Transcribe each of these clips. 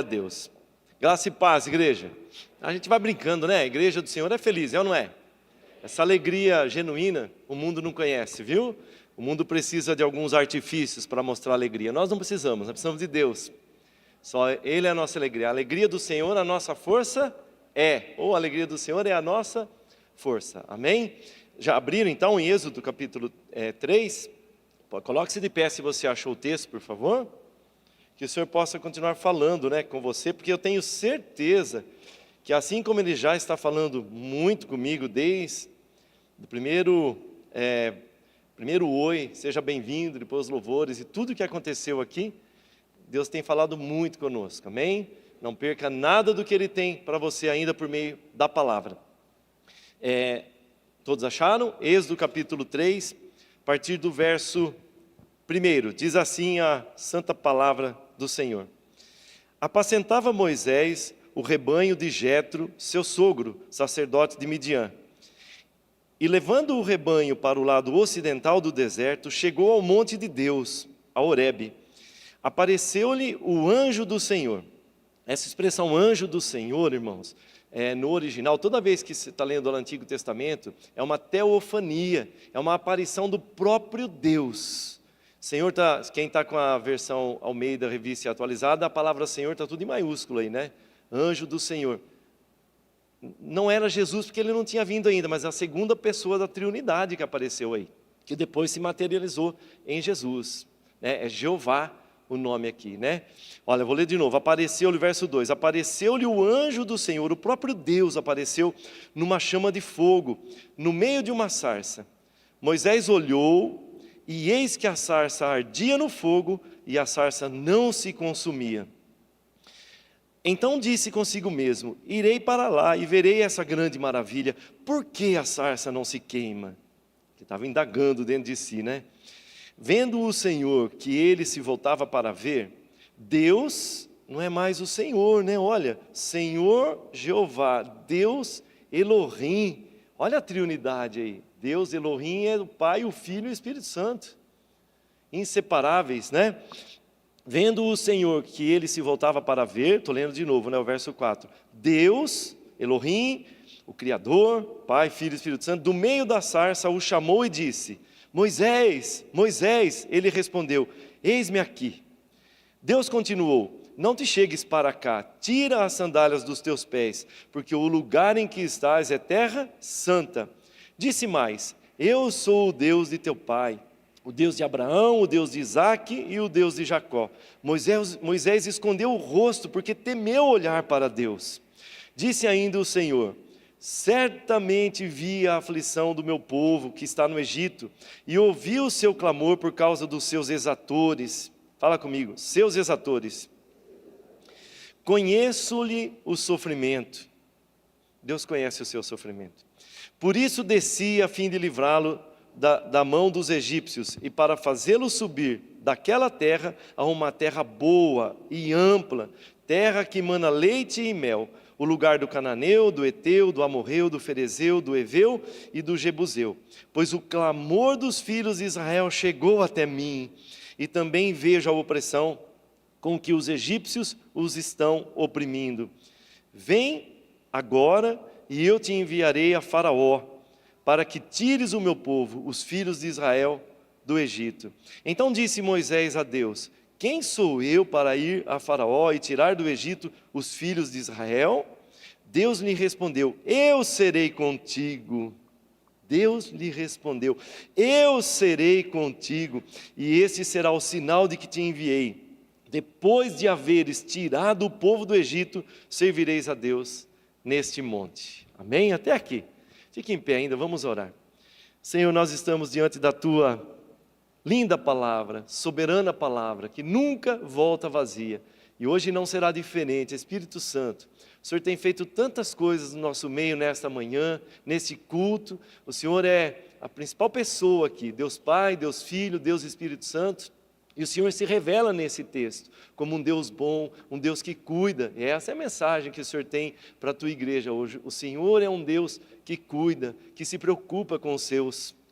a Deus. Graça e paz, igreja. A gente vai brincando, né? A igreja do Senhor é feliz, é ou não é? Essa alegria genuína o mundo não conhece, viu? O mundo precisa de alguns artifícios para mostrar alegria. Nós não precisamos, nós precisamos de Deus. Só Ele é a nossa alegria. A alegria do Senhor, a nossa força é. Ou a alegria do Senhor é a nossa força. Amém? Já abriram então em Êxodo capítulo 3? Coloque-se de pé se você achou o texto, por favor. Que o Senhor possa continuar falando, né, com você, porque eu tenho certeza que assim como Ele já está falando muito comigo desde o primeiro oi, seja bem-vindo, depois os louvores e tudo que aconteceu aqui, Deus tem falado muito conosco, amém? Não perca nada do que Ele tem para você ainda por meio da palavra. Todos acharam? Êxodo capítulo 3, a partir do verso 1, diz assim a santa palavra do Senhor. Apacentava Moisés o rebanho de Jetro, seu sogro, sacerdote de Midian. E levando o rebanho para o lado ocidental do deserto, chegou ao monte de Deus, a Horebe. Apareceu-lhe o anjo do Senhor. Essa expressão anjo do Senhor, irmãos, no original, toda vez que você está lendo o Antigo Testamento, é uma teofania, é uma aparição do próprio Deus. Senhor, quem está com a versão Almeida, revista e atualizada, a palavra Senhor está tudo em maiúsculo aí, né? Anjo do Senhor. Não era Jesus porque Ele não tinha vindo ainda, mas a segunda pessoa da Trindade que apareceu aí, que depois se materializou em Jesus, né? É Jeová o nome aqui, né? Olha, eu vou ler de novo. Apareceu-lhe, verso 2, apareceu-lhe o anjo do Senhor, o próprio Deus apareceu numa chama de fogo, no meio de uma sarça. Moisés olhou, e eis que a sarça ardia no fogo, e a sarça não se consumia. Então disse consigo mesmo, irei para lá e verei essa grande maravilha, por que a sarça não se queima? Ele estava indagando dentro de si, né? Vendo o Senhor que ele se voltava para ver, Deus não é mais o Senhor, né? Olha, Senhor Jeová, Deus Elohim, olha a triunidade aí. Deus Elohim é o Pai, o Filho e o Espírito Santo, inseparáveis, né? Vendo o Senhor que ele se voltava para ver, estou lendo de novo, né, o verso 4. Deus, Elohim, o Criador, Pai, Filho e Espírito Santo, do meio da sarça o chamou e disse, Moisés, Moisés, ele respondeu, eis-me aqui. Deus continuou, não te chegues para cá, tira as sandálias dos teus pés, porque o lugar em que estás é terra santa. Disse mais, eu sou o Deus de teu pai, o Deus de Abraão, o Deus de Isaque e o Deus de Jacó. Moisés escondeu o rosto porque temeu olhar para Deus. Disse ainda o Senhor, certamente vi a aflição do meu povo que está no Egito e ouvi o seu clamor por causa dos seus exatores. Fala comigo, seus exatores. Conheço-lhe o sofrimento. Deus conhece o seu sofrimento. Por isso desci a fim de livrá-lo da mão dos egípcios e para fazê-lo subir daquela terra a uma terra boa e ampla, terra que mana leite e mel, o lugar do cananeu, do eteu, do amorreu, do ferezeu, do eveu e do jebuseu. Pois o clamor dos filhos de Israel chegou até mim, e também vejo a opressão com que os egípcios os estão oprimindo. Vem agora e eu te enviarei a Faraó, para que tires o meu povo, os filhos de Israel, do Egito. Então disse Moisés a Deus, quem sou eu para ir a Faraó e tirar do Egito os filhos de Israel? Deus lhe respondeu, eu serei contigo. Deus lhe respondeu, eu serei contigo, e esse será o sinal de que te enviei. Depois de haveres tirado o povo do Egito, servireis a Deus neste monte. Amém? Até aqui. Fique em pé ainda, vamos orar. Senhor, nós estamos diante da Tua linda palavra, soberana palavra, que nunca volta vazia. E hoje não será diferente. Espírito Santo, o Senhor tem feito tantas coisas no nosso meio nesta manhã, nesse culto. O Senhor é a principal pessoa aqui, Deus Pai, Deus Filho, Deus Espírito Santo. E o Senhor se revela nesse texto como um Deus bom, um Deus que cuida. E essa é a mensagem que o Senhor tem para a tua igreja hoje. O Senhor é um Deus que cuida, que se preocupa com os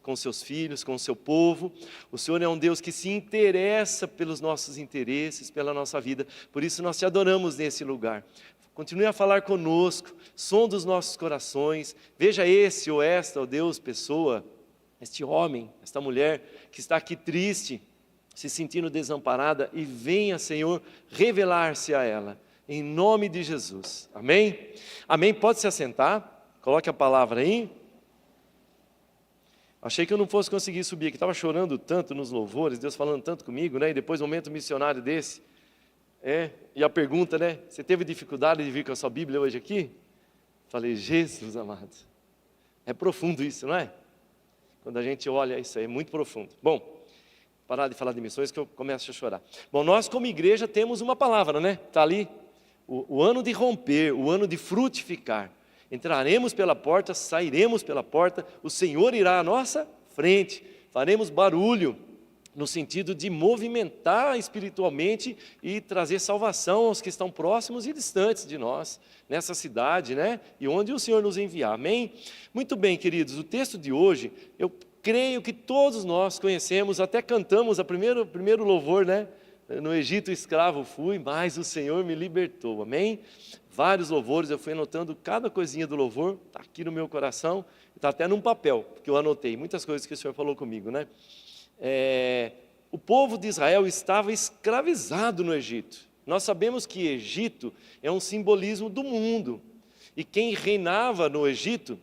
com seus filhos, com o seu povo. O Senhor é um Deus que se interessa pelos nossos interesses, pela nossa vida. Por isso nós te adoramos nesse lugar. Continue a falar conosco, som dos nossos corações. Veja esse ou esta, ó Deus, pessoa, este homem, esta mulher que está aqui triste, se sentindo desamparada, e venha, Senhor, revelar-se a ela, em nome de Jesus. Amém? Amém? Pode se assentar, coloque a palavra aí. Achei que eu não fosse conseguir subir aqui, estava chorando tanto nos louvores, Deus falando tanto comigo, né? E depois um momento missionário desse, e a pergunta, né? Você teve dificuldade de vir com a sua Bíblia hoje aqui? Falei, Jesus amado, é profundo isso, não é? Quando a gente olha isso aí, é muito profundo. Bom, parar de falar de missões que eu começo a chorar. Bom, nós como igreja temos uma palavra, né? Está ali, o ano de romper, o ano de frutificar. Entraremos pela porta, sairemos pela porta, o Senhor irá à nossa frente, faremos barulho, no sentido de movimentar espiritualmente e trazer salvação aos que estão próximos e distantes de nós, nessa cidade, né? E onde o Senhor nos enviar, amém? Muito bem, queridos, o texto de hoje, eu creio que todos nós conhecemos, até cantamos o primeiro louvor, né? No Egito escravo fui, mas o Senhor me libertou, amém? Vários louvores, eu fui anotando cada coisinha do louvor, está aqui no meu coração, está até num papel, que eu anotei, muitas coisas que o Senhor falou comigo, né? O povo de Israel estava escravizado no Egito. Nós sabemos que Egito é um simbolismo do mundo, e quem reinava no Egito,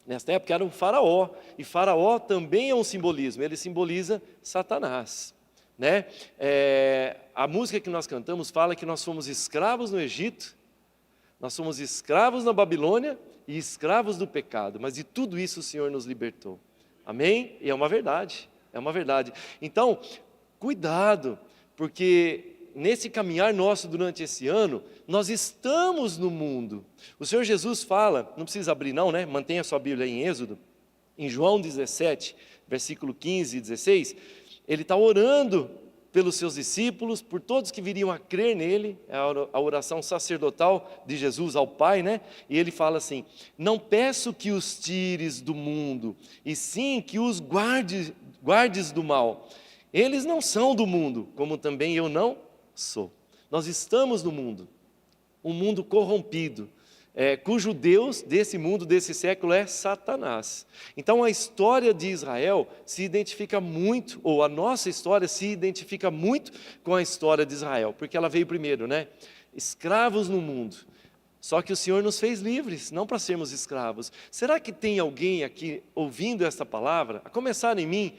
nesta época, era um faraó, e faraó também é um simbolismo, ele simboliza Satanás, né? A música que nós cantamos fala que nós fomos escravos no Egito, nós somos escravos na Babilônia e escravos do pecado, mas de tudo isso o Senhor nos libertou, amém? E é uma verdade, é uma verdade. Então, cuidado, porque nesse caminhar nosso durante esse ano, nós estamos no mundo. O Senhor Jesus fala, não precisa abrir não, né? Mantenha a sua Bíblia aí em Êxodo, em João 17, versículo 15 e 16, ele está orando pelos seus discípulos, por todos que viriam a crer nele, é a oração sacerdotal de Jesus ao Pai, né? E ele fala assim, não peço que os tires do mundo, e sim que os guardes do mal. Eles não são do mundo, como também eu não sou. Nós estamos no mundo, um mundo corrompido, cujo Deus desse mundo, desse século é Satanás. Então a história de Israel se identifica muito, ou a nossa história se identifica muito com a história de Israel, porque ela veio primeiro, né? Escravos no mundo. Só que o Senhor nos fez livres, não para sermos escravos. Será que tem alguém aqui ouvindo esta palavra, a começar em mim,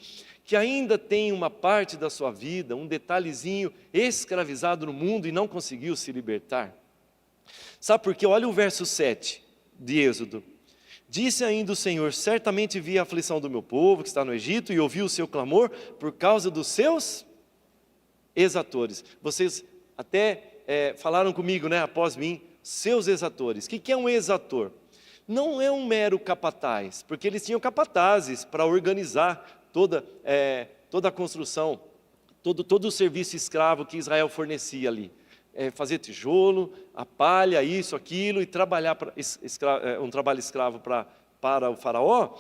que ainda tem uma parte da sua vida, um detalhezinho escravizado no mundo e não conseguiu se libertar? Sabe por quê? Olha o verso 7 de Êxodo. Disse ainda o Senhor, certamente vi a aflição do meu povo que está no Egito e ouvi o seu clamor por causa dos seus exatores. Vocês até falaram comigo, né, após mim, seus exatores. O que é um exator? Não é um mero capataz, porque eles tinham capatazes para organizar toda a construção, todo o serviço escravo que Israel fornecia ali. Fazer tijolo, a palha, isso, aquilo, e trabalhar um trabalho escravo para o faraó,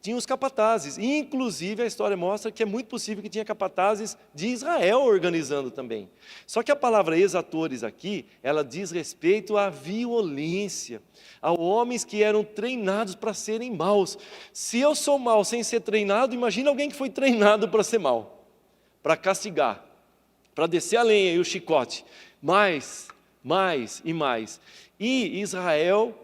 tinha os capatazes, e inclusive a história mostra que é muito possível que tinha capatazes de Israel organizando também. Só que a palavra exatores aqui, ela diz respeito à violência, a homens que eram treinados para serem maus. Se eu sou mau sem ser treinado, imagina alguém que foi treinado para ser mau, para castigar, para descer a lenha e o chicote, mais e mais. E Israel,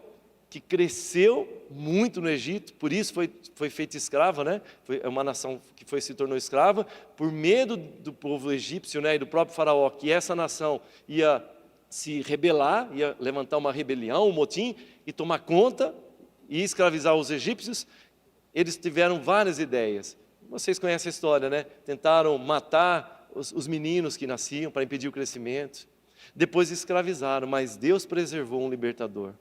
que cresceu muito no Egito, por isso foi feita escrava, né? Foi uma nação que se tornou escrava, por medo do povo egípcio, né? E do próprio faraó, que essa nação ia se rebelar, ia levantar uma rebelião, um motim, e tomar conta, e escravizar os egípcios. Eles tiveram várias ideias, vocês conhecem a história, né? Tentaram matar os meninos que nasciam, para impedir o crescimento, depois escravizaram, mas Deus preservou um libertador,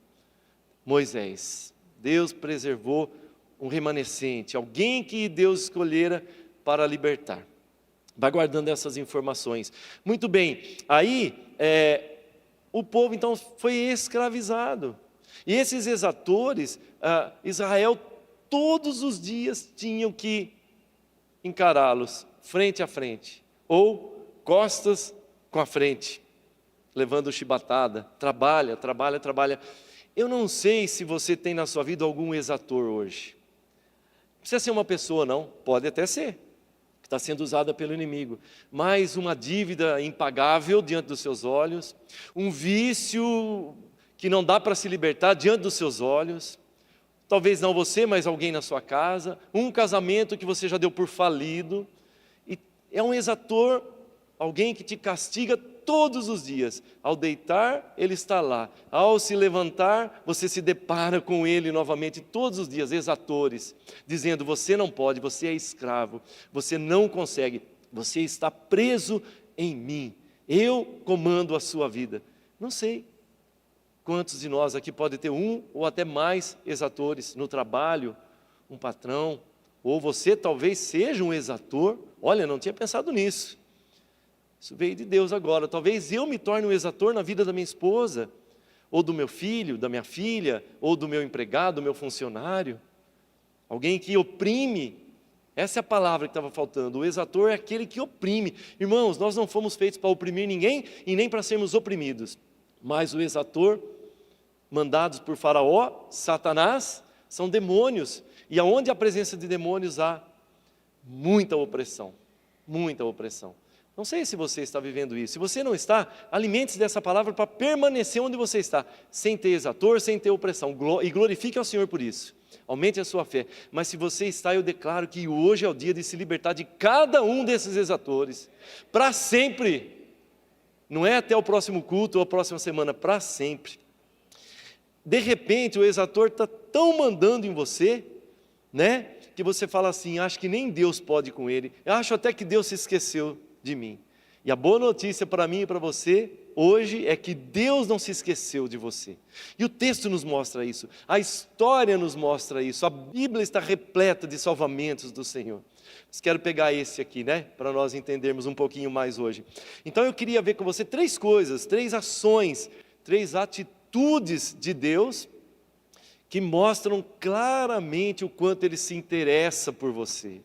Moisés. Deus preservou um remanescente, alguém que Deus escolhera para libertar. Vai guardando essas informações. Muito bem, aí o povo então foi escravizado. E esses exatores, Israel todos os dias tinham que encará-los frente a frente, ou costas com a frente, levando chibatada, trabalha. Eu não sei se você tem na sua vida algum exator hoje. Não precisa ser uma pessoa não, pode até ser, que está sendo usada pelo inimigo, mas uma dívida impagável diante dos seus olhos, um vício que não dá para se libertar diante dos seus olhos, talvez não você, mas alguém na sua casa, um casamento que você já deu por falido, e é um exator, alguém que te castiga todos os dias. Ao deitar, ele está lá, ao se levantar, você se depara com ele novamente, todos os dias, exatores, dizendo, você não pode, você é escravo, você não consegue, você está preso em mim, eu comando a sua vida. Não sei quantos de nós aqui pode ter um ou até mais exatores no trabalho, um patrão, ou você talvez seja um exator. Olha, não tinha pensado nisso. Isso veio de Deus agora. Talvez eu me torne um exator na vida da minha esposa, ou do meu filho, da minha filha, ou do meu empregado, do meu funcionário. Alguém que oprime. Essa é a palavra que estava faltando. O exator é aquele que oprime. Irmãos, nós não fomos feitos para oprimir ninguém e nem para sermos oprimidos. Mas o exator, mandados por Faraó, Satanás, são demônios. E aonde há presença de demônios há muita opressão. Muita opressão. Não sei se você está vivendo isso. Se você não está, alimente-se dessa palavra para permanecer onde você está, sem ter exator, sem ter opressão, e glorifique ao Senhor por isso. Aumente a sua fé. Mas se você está, eu declaro que hoje é o dia de se libertar de cada um desses exatores, para sempre. Não é até o próximo culto ou a próxima semana, para sempre. De repente o exator está tão mandando em você, né, que você fala assim, acho que nem Deus pode com ele, eu acho até que Deus se esqueceu de mim. E a boa notícia para mim e para você hoje é que Deus não se esqueceu de você. E o texto nos mostra isso, a história nos mostra isso, a Bíblia está repleta de salvamentos do Senhor. Mas quero pegar esse aqui, né, para nós entendermos um pouquinho mais hoje. Então eu queria ver com você três coisas, três ações, três atitudes de Deus que mostram claramente o quanto Ele se interessa por você.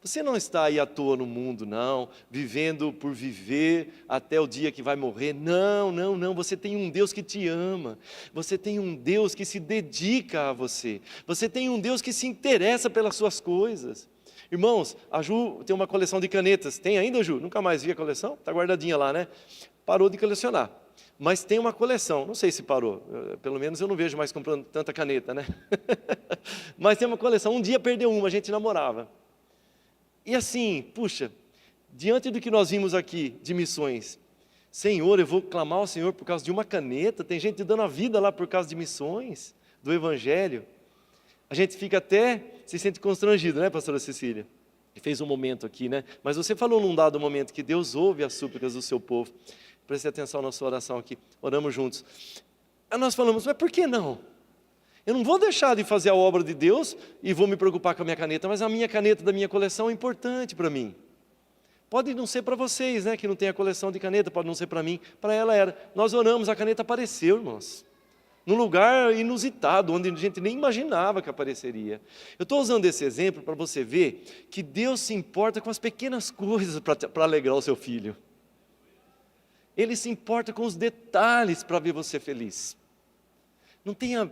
Você não está aí à toa no mundo, não, vivendo por viver até o dia que vai morrer. Não, você tem um Deus que te ama, você tem um Deus que se dedica a você, você tem um Deus que se interessa pelas suas coisas. Irmãos, a Ju tem uma coleção de canetas, tem ainda, Ju? Nunca mais vi a coleção? Está guardadinha lá, né? Parou de colecionar, mas tem uma coleção, não sei se parou, pelo menos eu não vejo mais comprando tanta caneta, né? Mas tem uma coleção, um dia perdeu uma, a gente namorava. E assim, puxa, diante do que nós vimos aqui de missões, Senhor, eu vou clamar ao Senhor por causa de uma caneta, tem gente dando a vida lá por causa de missões, do Evangelho. A gente fica até, se sente constrangido, né, pastora Cecília? Fez um momento aqui, né? Mas você falou num dado momento que Deus ouve as súplicas do seu povo. Preste atenção na sua oração aqui, oramos juntos. Aí nós falamos, mas por que não? Eu não vou deixar de fazer a obra de Deus e vou me preocupar com a minha caneta, mas a minha caneta da minha coleção é importante para mim. Pode não ser para vocês, né, que não tem a coleção de caneta, pode não ser para mim, para ela era. Nós oramos, a caneta apareceu, irmãos, num lugar inusitado, onde a gente nem imaginava que apareceria. Eu estou usando esse exemplo para você ver que Deus se importa com as pequenas coisas para alegrar o seu filho. Ele se importa com os detalhes para ver você feliz. Não tenha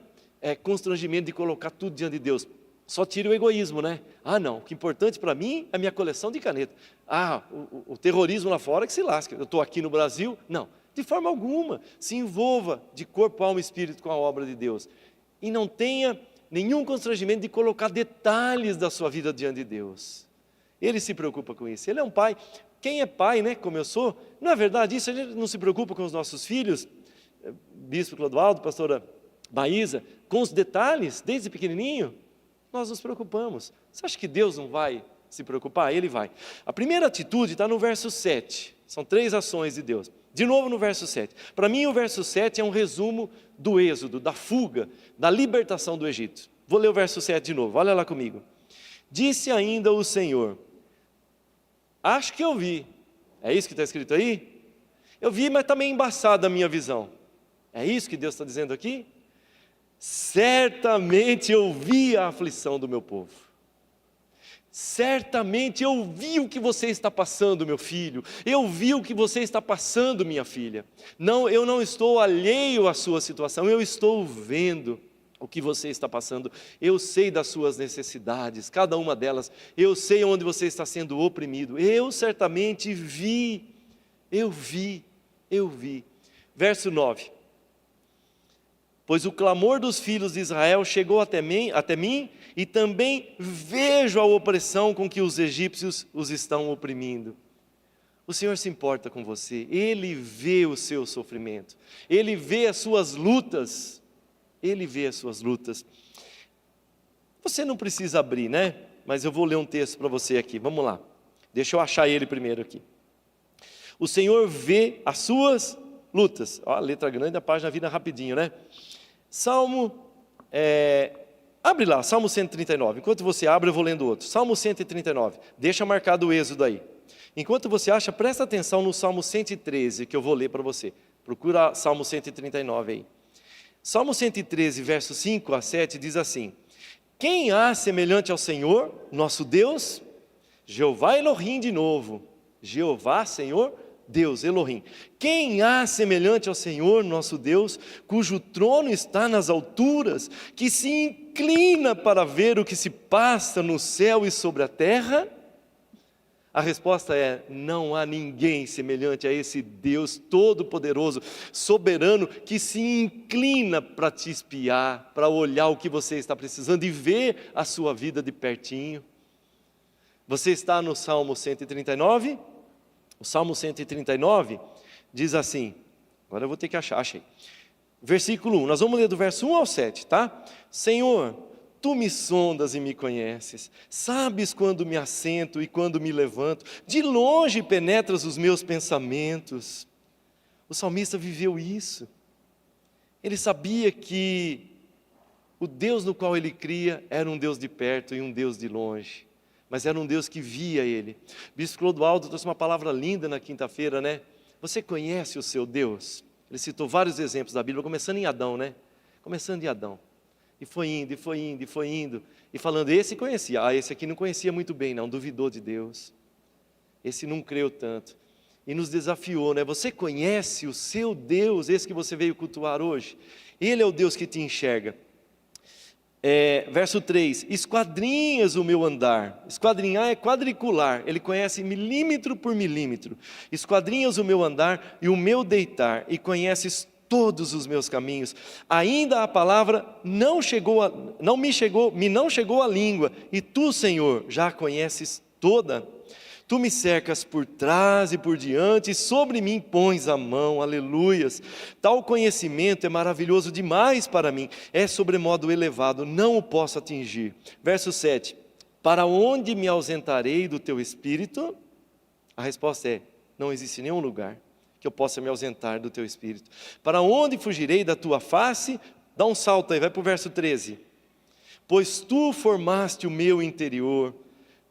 constrangimento de colocar tudo diante de Deus. Só tira o egoísmo, né? Ah, não, o que é importante para mim é a minha coleção de caneta. Ah, o terrorismo lá fora que se lasca. Eu estou aqui no Brasil. Não, de forma alguma. Se envolva de corpo, alma e espírito com a obra de Deus. E não tenha nenhum constrangimento de colocar detalhes da sua vida diante de Deus. Ele se preocupa com isso. Ele é um pai. Quem é pai, né, como eu sou, não é verdade isso? A gente não se preocupa com os nossos filhos? Bispo Clodoaldo, pastora Maísa, com os detalhes, desde pequenininho, nós nos preocupamos. Você acha que Deus não vai se preocupar? Ele vai. A primeira atitude está no verso 7, são três ações de Deus. De novo no verso 7. Para mim o verso 7 é um resumo do êxodo, da fuga, da libertação do Egito. Vou ler o verso 7 de novo, olha lá comigo. Disse ainda o Senhor, acho que eu vi, é isso que está escrito aí? Eu vi, mas está meio embaçada a minha visão. É isso que Deus está dizendo aqui? Certamente eu vi a aflição do meu povo. Certamente eu vi o que você está passando, meu filho. Eu vi o que você está passando, minha filha. Não, eu não estou alheio à sua situação. Eu estou vendo o que você está passando. Eu sei das suas necessidades, cada uma delas. Eu sei onde você está sendo oprimido. Eu certamente vi. Eu vi. Verso 9. Pois o clamor dos filhos de Israel chegou até mim, e também vejo a opressão com que os egípcios os estão oprimindo. O Senhor se importa com você, Ele vê o seu sofrimento, Ele vê as suas lutas, Você não precisa abrir, né? Mas eu vou ler um texto para você aqui, vamos lá. Deixa eu achar ele primeiro aqui. O Senhor vê as suas lutas. Ó, a letra grande, a página vira rapidinho, né? Abre lá, Salmo 139. Enquanto você abre, eu vou lendo outro. Salmo 139. Deixa marcado o êxodo aí. Enquanto você acha, presta atenção no Salmo 113, que eu vou ler para você. Procura Salmo 139 aí. Salmo 113, versos 5 a 7, diz assim: Quem há semelhante ao Senhor, nosso Deus? Jeová Elohim de novo. Jeová, Senhor, Deus, Elohim. Quem há semelhante ao Senhor, nosso Deus, cujo trono está nas alturas, que se inclina para ver o que se passa no céu e sobre a terra? A resposta é: não há ninguém semelhante a esse Deus todo-poderoso, soberano, que se inclina para te espiar, para olhar o que você está precisando e ver a sua vida de pertinho. Você está no Salmo 139? O Salmo 139 diz assim, agora eu vou ter que achei. Versículo 1, nós vamos ler do verso 1 ao 7, tá? Senhor, Tu me sondas e me conheces, sabes quando me assento e quando me levanto, de longe penetras os meus pensamentos. O salmista viveu isso. Ele sabia que o Deus no qual ele cria era um Deus de perto e um Deus de longe, mas era um Deus que via ele. Bispo Clodoaldo trouxe uma palavra linda na quinta-feira, né? Você conhece o seu Deus? Ele citou vários exemplos da Bíblia, começando em Adão, né? Começando em Adão. E foi indo, e falando, esse conhecia, esse aqui não conhecia muito bem não, duvidou de Deus, esse não creu tanto, e nos desafiou, né? Você conhece o seu Deus, esse que você veio cultuar hoje? Ele é o Deus que te enxerga. Verso 3, esquadrinhas o meu andar. Esquadrinhar é quadricular, ele conhece milímetro por milímetro. Esquadrinhas o meu andar e o meu deitar, e conheces todos os meus caminhos. Ainda a palavra não me chegou à língua, e tu, Senhor, já a conheces toda. Tu me cercas por trás e por diante, e sobre mim pões a mão, aleluias. Tal conhecimento é maravilhoso demais para mim, é sobremodo elevado, não o posso atingir. Verso 7, para onde me ausentarei do teu Espírito? A resposta é, não existe nenhum lugar que eu possa me ausentar do teu Espírito. Para onde fugirei da tua face? Dá um salto aí, vai para o verso 13. Pois tu formaste o meu interior.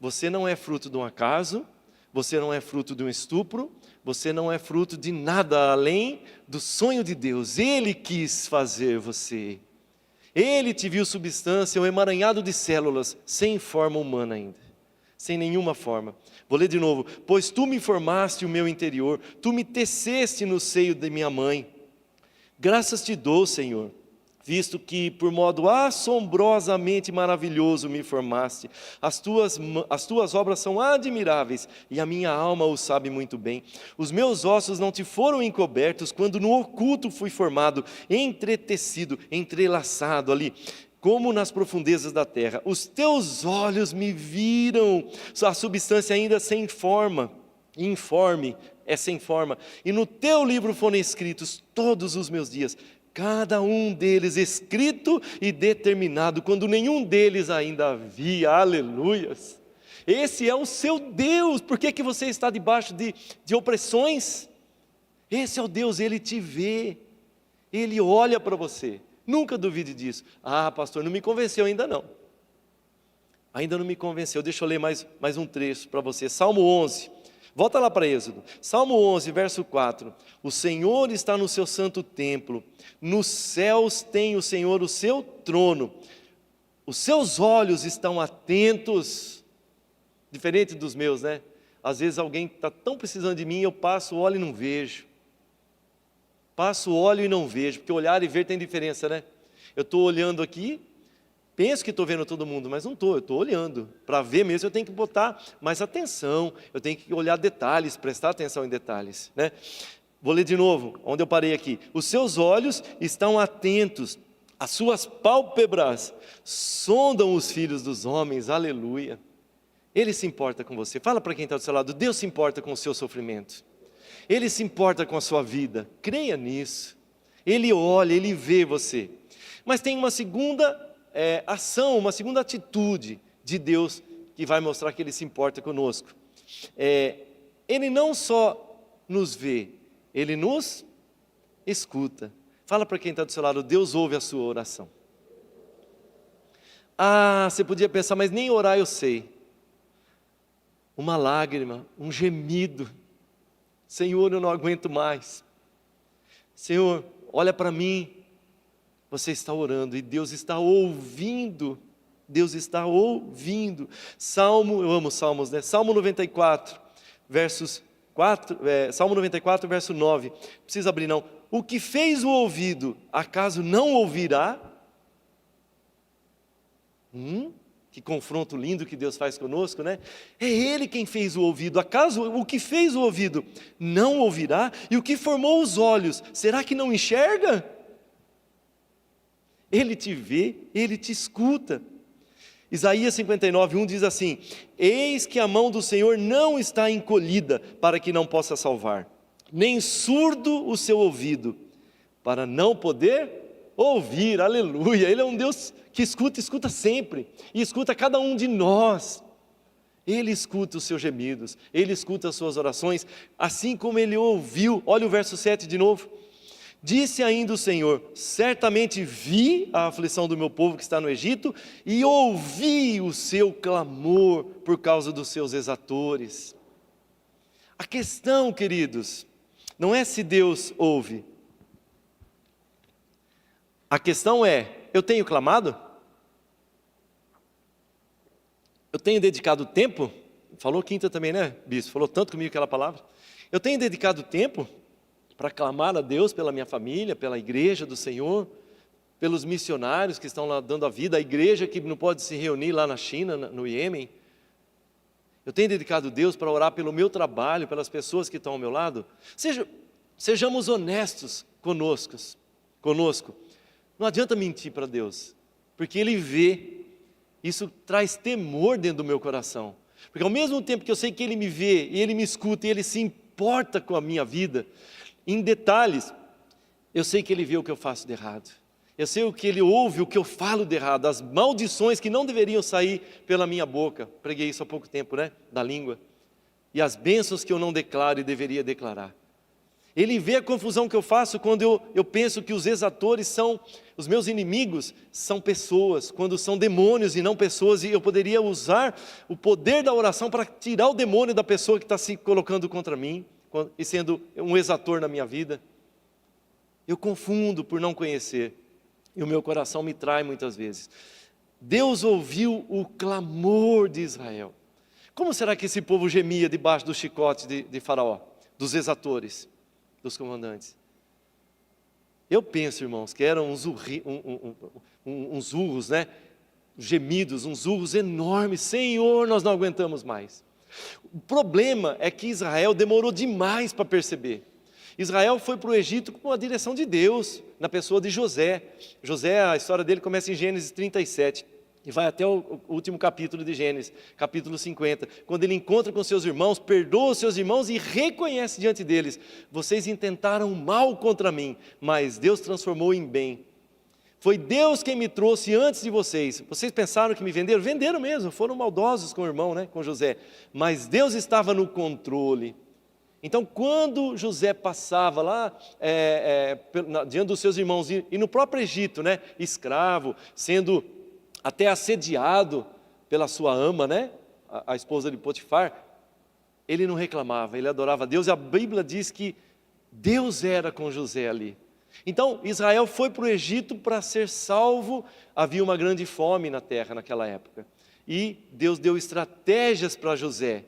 Você não é fruto de um acaso, você não é fruto de um estupro, você não é fruto de nada além do sonho de Deus. Ele quis fazer você. Ele te viu substância, um emaranhado de células, sem forma humana ainda, sem nenhuma forma. Vou ler de novo. Pois tu me formaste o meu interior, tu me teceste no seio de minha mãe. Graças te dou, Senhor, visto que por modo assombrosamente maravilhoso me formaste. As tuas obras são admiráveis, e a minha alma o sabe muito bem. Os meus ossos não te foram encobertos, quando no oculto fui formado, entretecido, entrelaçado ali, como nas profundezas da terra. Os teus olhos me viram, a substância ainda sem forma, informe, é sem forma, e no teu livro foram escritos todos os meus dias, cada um deles escrito e determinado, quando nenhum deles ainda havia, aleluias. Esse é o seu Deus. Por que você está debaixo de opressões? Esse é o Deus, Ele te vê, Ele olha para você. Nunca duvide disso. Pastor, não me convenceu ainda não. Ainda não me convenceu. Deixa eu ler mais um trecho para você. Salmo 11. Volta lá para Êxodo. Salmo 11, verso 4. O Senhor está no seu santo templo. Nos céus tem o Senhor o seu trono. Os seus olhos estão atentos. Diferente dos meus, né? Às vezes alguém está tão precisando de mim, eu passo, olho e não vejo. Passo, olho e não vejo, porque olhar e ver tem diferença, né? Eu estou olhando aqui, penso que estou vendo todo mundo, mas não estou, eu estou olhando. Para ver mesmo eu tenho que botar mais atenção, eu tenho que olhar detalhes, prestar atenção em detalhes, né? Vou ler de novo, onde eu parei aqui. Os seus olhos estão atentos, as suas pálpebras sondam os filhos dos homens, aleluia. Ele se importa com você. Fala para quem está do seu lado, Deus se importa com o seu sofrimento. Ele se importa com a sua vida, creia nisso. Ele olha, Ele vê você. Mas tem uma segunda ação, uma segunda atitude de Deus que vai mostrar que Ele se importa conosco. Ele não só nos vê, Ele nos escuta. Fala para quem está do seu lado, Deus ouve a sua oração. Ah, você podia pensar, mas nem orar eu sei. Uma lágrima, um gemido. Senhor, eu não aguento mais. Senhor, olha para mim. Você está orando e Deus está ouvindo. Deus está ouvindo. Eu amo Salmos, né? Salmo 94, versos 4, Salmo 94, verso 9. Não precisa abrir não. O que fez o ouvido, acaso não ouvirá? Que confronto lindo que Deus faz conosco, né? É Ele quem fez o ouvido. Acaso o que fez o ouvido não ouvirá? E o que formou os olhos, será que não enxerga? Ele te vê, Ele te escuta. Isaías 59:1 diz assim: eis que a mão do Senhor não está encolhida para que não possa salvar, nem surdo o seu ouvido, para não poder ouvir, aleluia. Ele é um Deus que escuta sempre, e escuta cada um de nós. Ele escuta os seus gemidos, Ele escuta as suas orações, assim como Ele ouviu. Olha o verso 7 de novo. Disse ainda o Senhor: certamente vi a aflição do meu povo que está no Egito, e ouvi o seu clamor por causa dos seus exatores. A questão, queridos, não é se Deus ouve. A questão é, eu tenho clamado? Eu tenho dedicado tempo? Falou quinta também, né, bispo? Falou tanto comigo aquela palavra. Eu tenho dedicado tempo para clamar a Deus pela minha família, pela igreja do Senhor, pelos missionários que estão lá dando a vida, a igreja que não pode se reunir lá na China, no Iêmen. Eu tenho dedicado a Deus para orar pelo meu trabalho, pelas pessoas que estão ao meu lado. Sejamos honestos conosco. Não adianta mentir para Deus, porque Ele vê. Isso traz temor dentro do meu coração, porque ao mesmo tempo que eu sei que Ele me vê, e Ele me escuta, e Ele se importa com a minha vida, em detalhes, eu sei que Ele vê o que eu faço de errado, eu sei o que Ele ouve, o que eu falo de errado, as maldições que não deveriam sair pela minha boca. Preguei isso há pouco tempo, né, da língua, e as bênçãos que eu não declaro e deveria declarar. Ele vê a confusão que eu faço quando eu penso que os exatores são, os meus inimigos são pessoas, quando são demônios e não pessoas, e eu poderia usar o poder da oração para tirar o demônio da pessoa que está se colocando contra mim, e sendo um exator na minha vida. Eu confundo por não conhecer, e o meu coração me trai muitas vezes. Deus ouviu o clamor de Israel. Como será que esse povo gemia debaixo do chicote de Faraó, dos exatores, dos comandantes? Eu penso, irmãos, que eram uns urros, né? Gemidos, uns urros enormes. Senhor, nós não aguentamos mais. O problema é que Israel demorou demais para perceber. Israel foi para o Egito com a direção de Deus, na pessoa de José. José, a história dele começa em Gênesis 37. E vai até o último capítulo de Gênesis, capítulo 50, quando ele encontra com seus irmãos, perdoa os seus irmãos e reconhece diante deles: vocês intentaram mal contra mim, mas Deus transformou em bem. Foi Deus quem me trouxe antes de vocês. Vocês pensaram que me venderam? Venderam mesmo, foram maldosos com o irmão, né, com José. Mas Deus estava no controle. Então, quando José passava lá diante dos seus irmãos, e no próprio Egito, né, escravo, sendo até assediado pela sua ama, né, a esposa de Potifar, ele não reclamava, ele adorava a Deus, e a Bíblia diz que Deus era com José ali. Então, Israel foi para o Egito para ser salvo. Havia uma grande fome na terra naquela época, E Deus deu estratégias para José.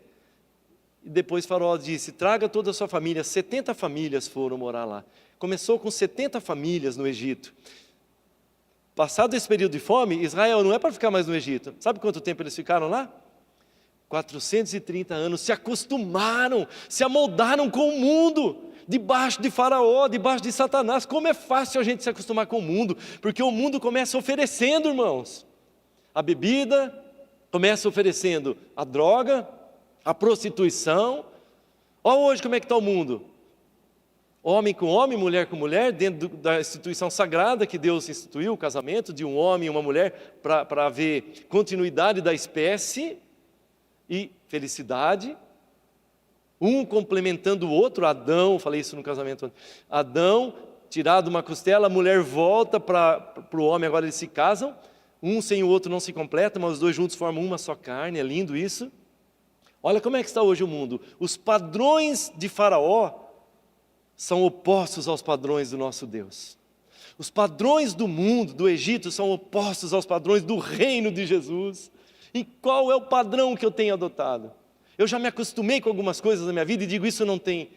E depois Faraó disse, traga toda a sua família. 70 famílias foram morar lá. Começou com 70 famílias no Egito. Passado esse período de fome, Israel não é para ficar mais no Egito. Sabe quanto tempo eles ficaram lá? 430 anos. Se acostumaram, se amoldaram com o mundo. Debaixo de Faraó, debaixo de Satanás. Como é fácil a gente se acostumar com o mundo. Porque o mundo começa oferecendo, irmãos. A bebida começa oferecendo a droga, a prostituição. Olha hoje como é que está o mundo. Homem com homem, mulher com mulher, dentro da instituição sagrada que Deus instituiu, o casamento de um homem e uma mulher, para haver continuidade da espécie e felicidade. Um complementando o outro. Adão, falei isso no casamento, Adão, tirado uma costela, a mulher volta para o homem, agora eles se casam. Um sem o outro não se completa, mas os dois juntos formam uma só carne, é lindo isso. Olha como é que está hoje o mundo. Os padrões de Faraó são opostos aos padrões do nosso Deus. Os padrões do mundo, do Egito, são opostos aos padrões do reino de Jesus. E qual é o padrão que eu tenho adotado? Eu já me acostumei com algumas coisas na minha vida e digo, isso não tem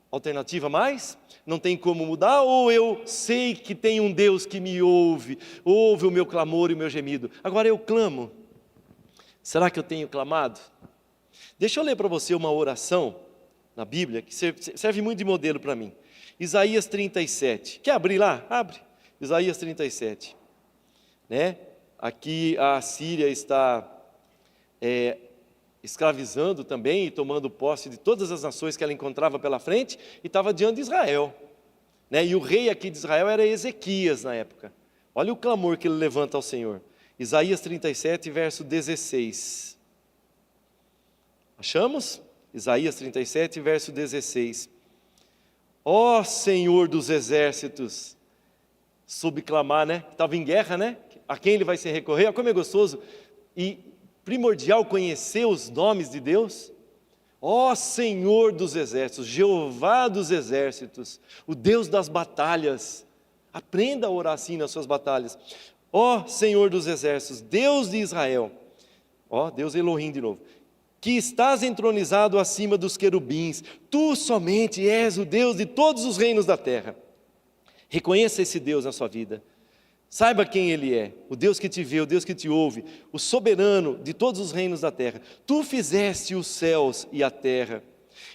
alternativa mais? Não tem como mudar? Ou eu sei que tem um Deus que me ouve o meu clamor e o meu gemido? Agora eu clamo. Será que eu tenho clamado? Deixa eu ler para você uma oração na Bíblia, que serve muito de modelo para mim. Isaías 37. Quer abrir lá? Abre. Isaías 37. Né? Aqui a Síria está escravizando também e tomando posse de todas as nações que ela encontrava pela frente, e estava diante de Israel. Né? E o rei aqui de Israel era Ezequias na época. Olha o clamor que ele levanta ao Senhor. Isaías 37, verso 16. Achamos? Isaías 37, verso 16. Ó Senhor dos exércitos, soube clamar, né? Estava em guerra, né? A quem ele vai se recorrer? Olha como é gostoso e primordial conhecer os nomes de Deus. Ó Senhor dos exércitos, Jeová dos exércitos, o Deus das batalhas. Aprenda a orar assim nas suas batalhas. Ó Senhor dos exércitos, Deus de Israel. Ó, Deus Elohim de novo. Que estás entronizado acima dos querubins, tu somente és o Deus de todos os reinos da terra. Reconheça esse Deus na sua vida, saiba quem Ele é, o Deus que te vê, o Deus que te ouve, o soberano de todos os reinos da terra. Tu fizeste os céus e a terra.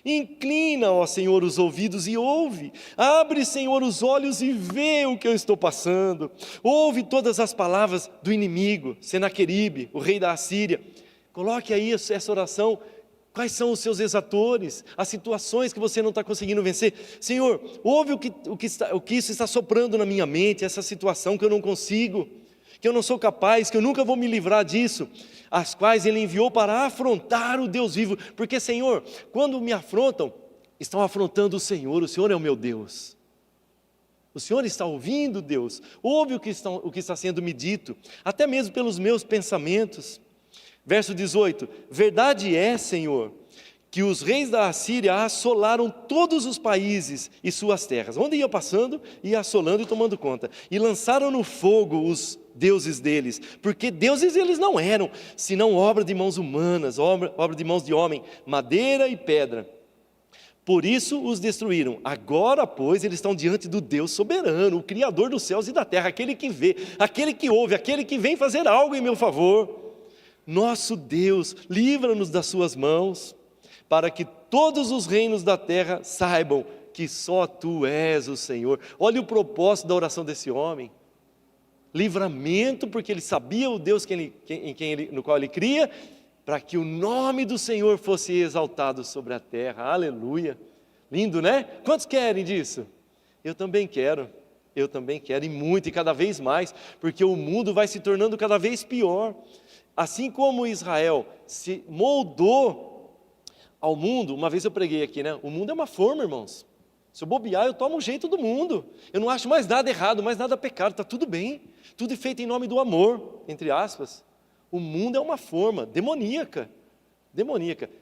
Inclina, ó Senhor, os ouvidos e ouve. Abre, Senhor, os olhos e vê o que eu estou passando. Ouve todas as palavras do inimigo, Senaqueribe, o rei da Assíria. Coloque aí essa oração. Quais são os seus exatores, as situações que você não está conseguindo vencer? Senhor, ouve o que isso está soprando na minha mente, essa situação que eu não consigo, que eu não sou capaz, que eu nunca vou me livrar disso, as quais Ele enviou para afrontar o Deus vivo. Porque, Senhor, quando me afrontam, estão afrontando o Senhor é o meu Deus. O Senhor está ouvindo, Deus, ouve o que está sendo me dito, até mesmo pelos meus pensamentos. Verso 18, verdade é, Senhor, que os reis da Assíria assolaram todos os países e suas terras. Onde ia passando, ia assolando e tomando conta. E lançaram no fogo os deuses deles, porque deuses eles não eram, senão obra de mãos humanas, obra de mãos de homem, madeira e pedra. Por isso os destruíram. Agora, pois, eles estão diante do Deus soberano, o Criador dos céus e da terra, aquele que vê, aquele que ouve, aquele que vem fazer algo em meu favor. Nosso Deus, livra-nos das suas mãos, para que todos os reinos da terra saibam que só Tu és o Senhor. Olha o propósito da oração desse homem. Livramento, porque ele sabia o Deus no qual ele cria, para que o nome do Senhor fosse exaltado sobre a terra. Aleluia. Lindo, né? Quantos querem disso? Eu também quero, e muito, e cada vez mais, porque o mundo vai se tornando cada vez pior. Assim como Israel se moldou ao mundo, uma vez eu preguei aqui, né? O mundo é uma forma, irmãos. Se eu bobear, eu tomo o jeito do mundo. Eu não acho mais nada errado, mais nada pecado, está tudo bem. Tudo é feito em nome do amor, entre aspas. O mundo é uma forma demoníaca,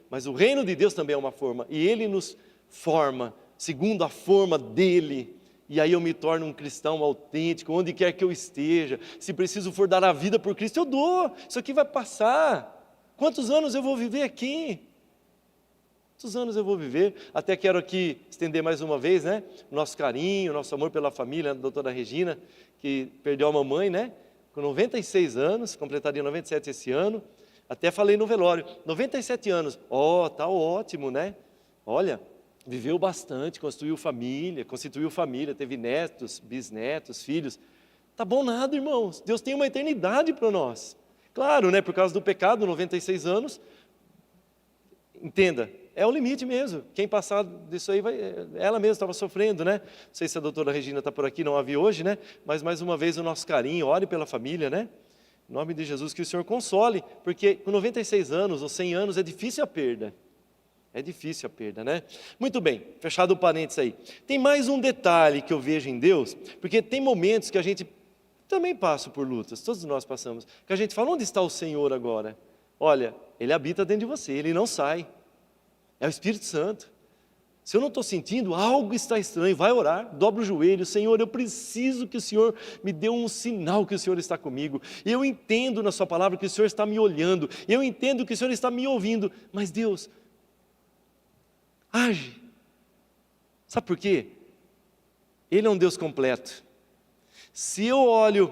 mas o reino de Deus também é uma forma, e Ele nos forma segundo a forma dEle. E aí eu me torno um cristão autêntico, onde quer que eu esteja. Se preciso for dar a vida por Cristo, eu dou. Isso aqui vai passar. Quantos anos eu vou viver aqui? Quantos anos eu vou viver? Até quero aqui estender mais uma vez, né? Nosso carinho, nosso amor pela família, da doutora Regina, que perdeu a mamãe, né? Com 96 anos, completaria 97 esse ano. Até falei no velório, 97 anos. Tá ótimo, né? Olha, viveu bastante, constituiu família, teve netos, bisnetos, filhos. Tá bom nada, irmãos. Deus tem uma eternidade para nós. Claro, né? Por causa do pecado, 96 anos. Entenda, é o limite mesmo. Quem passar disso aí, ela mesma estava sofrendo, né? Não sei se a doutora Regina está por aqui, não a vi hoje, né? Mas mais uma vez o nosso carinho, ore pela família, né? Em nome de Jesus, que o Senhor console, porque com 96 anos ou 100 anos é difícil a perda. É difícil a perda, né? Muito bem, fechado o parênteses aí. Tem mais um detalhe que eu vejo em Deus, porque tem momentos que a gente também passa por lutas, todos nós passamos, que a gente fala, onde está o Senhor agora? Olha, Ele habita dentro de você, Ele não sai. É o Espírito Santo. Se eu não estou sentindo, algo está estranho, vai orar, dobra o joelho, Senhor, eu preciso que o Senhor me dê um sinal que o Senhor está comigo. E eu entendo na sua palavra que o Senhor está me olhando, e eu entendo que o Senhor está me ouvindo, mas Deus, age. Sabe por quê? Ele é um Deus completo. Se eu olho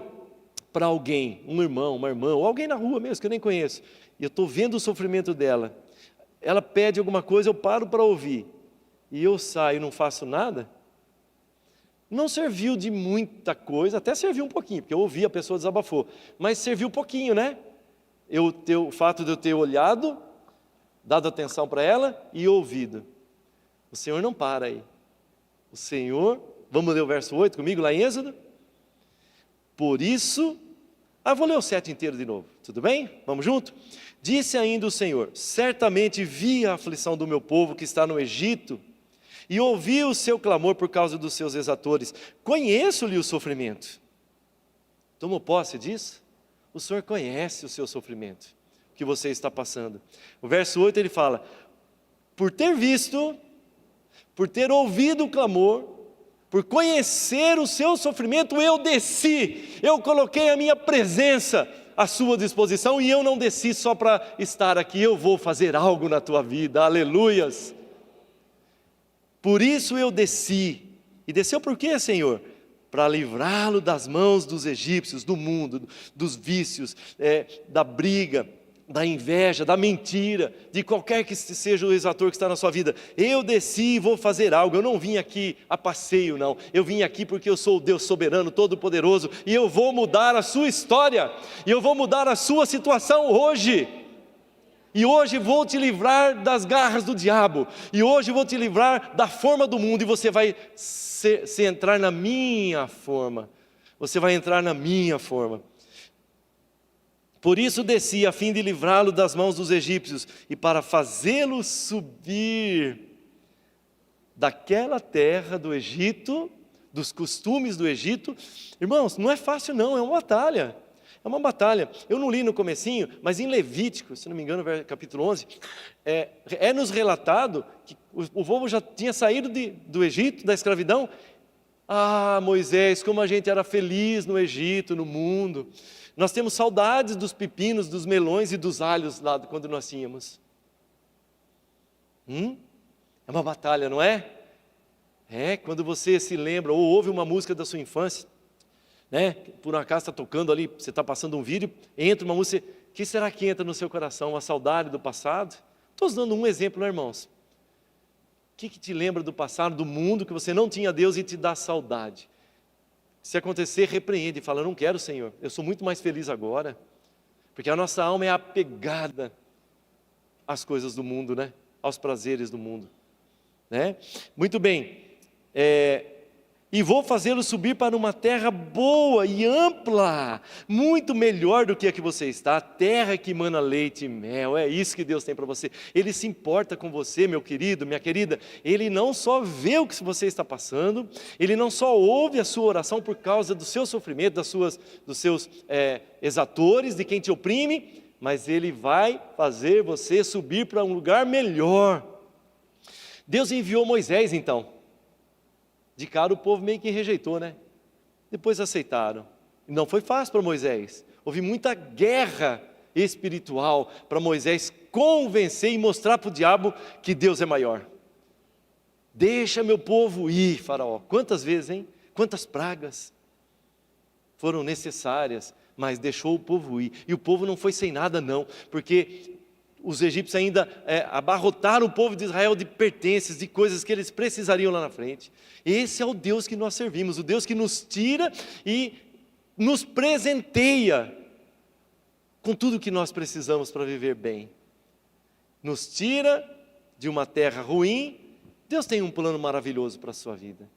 para alguém, um irmão, uma irmã, ou alguém na rua mesmo que eu nem conheço, e eu estou vendo o sofrimento dela, ela pede alguma coisa, eu paro para ouvir, e eu saio e não faço nada, não serviu de muita coisa, até serviu um pouquinho, porque eu ouvi, a pessoa desabafou, mas serviu um pouquinho, né? O fato de eu ter olhado, dado atenção para ela e ouvido. O Senhor não para aí. O Senhor, vamos ler o verso 8 comigo lá em Êxodo? Por isso, vou ler o 7 inteiro de novo, tudo bem? Vamos junto? Disse ainda o Senhor, certamente vi a aflição do meu povo que está no Egito, e ouvi o seu clamor por causa dos seus exatores, conheço-lhe o sofrimento. Tomou posse disso? O Senhor conhece o seu sofrimento, que você está passando. O verso 8 ele fala, por ter visto, por ter ouvido o clamor, por conhecer o seu sofrimento, eu desci, eu coloquei a minha presença à sua disposição, e eu não desci só para estar aqui, eu vou fazer algo na tua vida, aleluias. Por isso eu desci, e desceu por quê, Senhor? Para livrá-lo das mãos dos egípcios, do mundo, dos vícios, da briga, da inveja, da mentira, de qualquer que seja o exator que está na sua vida. Eu desci e vou fazer algo, eu não vim aqui a passeio não, eu vim aqui porque eu sou o Deus soberano, todo poderoso, e eu vou mudar a sua história, e eu vou mudar a sua situação hoje, e hoje vou te livrar das garras do diabo, e hoje vou te livrar da forma do mundo, e você vai se entrar na minha forma, você vai entrar na minha forma. Por isso desci, a fim de livrá-lo das mãos dos egípcios, e para fazê-lo subir daquela terra do Egito, dos costumes do Egito. Irmãos, não é fácil não, é uma batalha. É uma batalha. Eu não li no comecinho, mas em Levítico, se não me engano, capítulo 11, nos relatado que o povo já tinha saído do Egito, da escravidão. Ah, Moisés, como a gente era feliz no Egito, no mundo. Nós temos saudades dos pepinos, dos melões e dos alhos lá quando nós tínhamos. É uma batalha, não é? Quando você se lembra, ou ouve uma música da sua infância, né? Por um acaso está tocando ali, você está passando um vídeo, entra uma música, o que será que entra no seu coração? Uma saudade do passado? Estou dando um exemplo, né, irmãos? O que te lembra do passado, do mundo, que você não tinha Deus e te dá saudade? Se acontecer, repreende e fala, não quero, Senhor, eu sou muito mais feliz agora, porque a nossa alma é apegada às coisas do mundo, né? Aos prazeres do mundo, né? Muito bem, e vou fazê-lo subir para uma terra boa e ampla, muito melhor do que a que você está, a terra que emana leite e mel. É isso que Deus tem para você. Ele se importa com você, meu querido, minha querida. Ele não só vê o que você está passando, Ele não só ouve a sua oração por causa do seu sofrimento, dos seus exatores, de quem te oprime, mas Ele vai fazer você subir para um lugar melhor. Deus enviou Moisés então. De cara o povo meio que rejeitou, né? Depois aceitaram. Não foi fácil para Moisés. Houve muita guerra espiritual para Moisés convencer e mostrar para o diabo que Deus é maior. Deixa meu povo ir, Faraó. Quantas vezes, hein? Quantas pragas foram necessárias, mas deixou o povo ir. E o povo não foi sem nada não, porque os egípcios ainda abarrotaram o povo de Israel de pertences, de coisas que eles precisariam lá na frente. Esse é o Deus que nós servimos, o Deus que nos tira e nos presenteia com tudo que nós precisamos para viver bem. Nos tira de uma terra ruim. Deus tem um plano maravilhoso para a sua vida.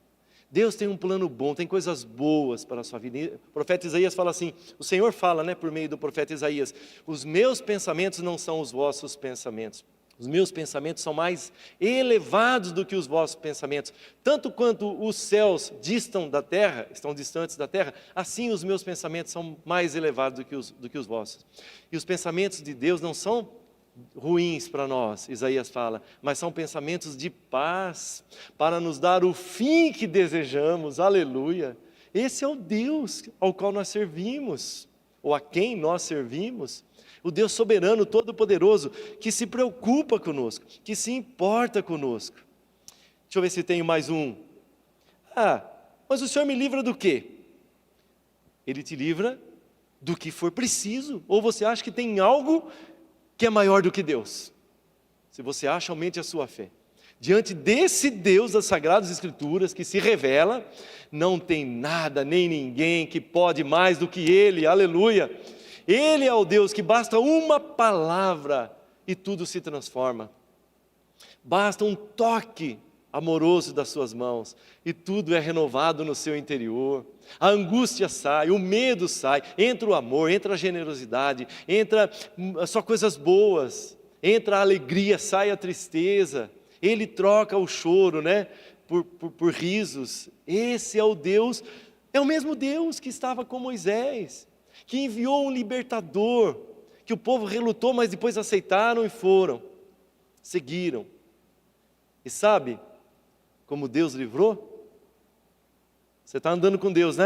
Deus tem um plano bom, tem coisas boas para a sua vida. O profeta Isaías fala assim, o Senhor fala, por meio do profeta Isaías, os meus pensamentos não são os vossos pensamentos. Os meus pensamentos são mais elevados do que os vossos pensamentos. Tanto quanto os céus distam da terra, estão distantes da terra, assim os meus pensamentos são mais elevados do que os vossos. E os pensamentos de Deus não são ruins para nós, Isaías fala, mas são pensamentos de paz, para nos dar o fim que desejamos, aleluia. Esse é o Deus ao qual nós servimos, ou a quem nós servimos, o Deus soberano, todo-poderoso, que se preocupa conosco, que se importa conosco. Deixa eu ver se tenho mais um. Mas o Senhor me livra do quê? Ele te livra do que for preciso, ou você acha que tem algo que é maior do que Deus? Se você acha, aumente a sua fé. Diante desse Deus das Sagradas Escrituras que se revela, não tem nada nem ninguém que pode mais do que Ele, aleluia. Ele é o Deus que basta uma palavra e tudo se transforma. Basta um toque amoroso das suas mãos e tudo é renovado no seu interior. A angústia sai, o medo sai, entra o amor, entra a generosidade, entra só coisas boas, entra a alegria, sai a tristeza. Ele troca o choro, por risos. Esse é o Deus, é o mesmo Deus que estava com Moisés, que enviou um libertador, que o povo relutou, mas depois aceitaram e foram, seguiram. E sabe como Deus livrou? Você está andando com Deus,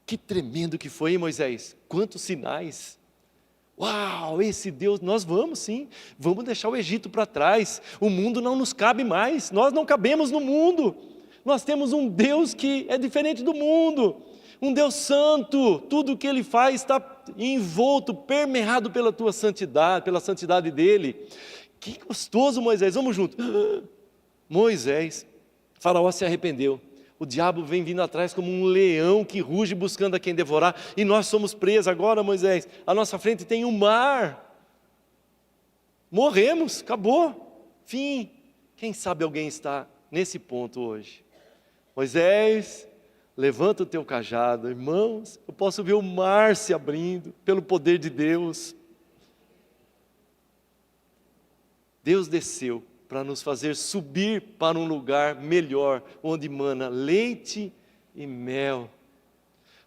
Que tremendo que foi, hein, Moisés? Quantos sinais! Uau, esse Deus, nós vamos sim, vamos deixar o Egito para trás, o mundo não nos cabe mais, nós não cabemos no mundo, nós temos um Deus que é diferente do mundo, um Deus santo, tudo que Ele faz está envolto, permeado pela tua santidade, pela santidade dEle. Que gostoso, Moisés, vamos juntos. Moisés, Faraó se arrependeu, o diabo vem vindo atrás como um leão que ruge buscando a quem devorar, e nós somos presos agora, Moisés, à nossa frente tem um mar, morremos, acabou, fim. Quem sabe alguém está nesse ponto hoje? Moisés, levanta o teu cajado, irmãos, eu posso ver o mar se abrindo, pelo poder de Deus. Deus desceu para nos fazer subir para um lugar melhor, onde mana leite e mel,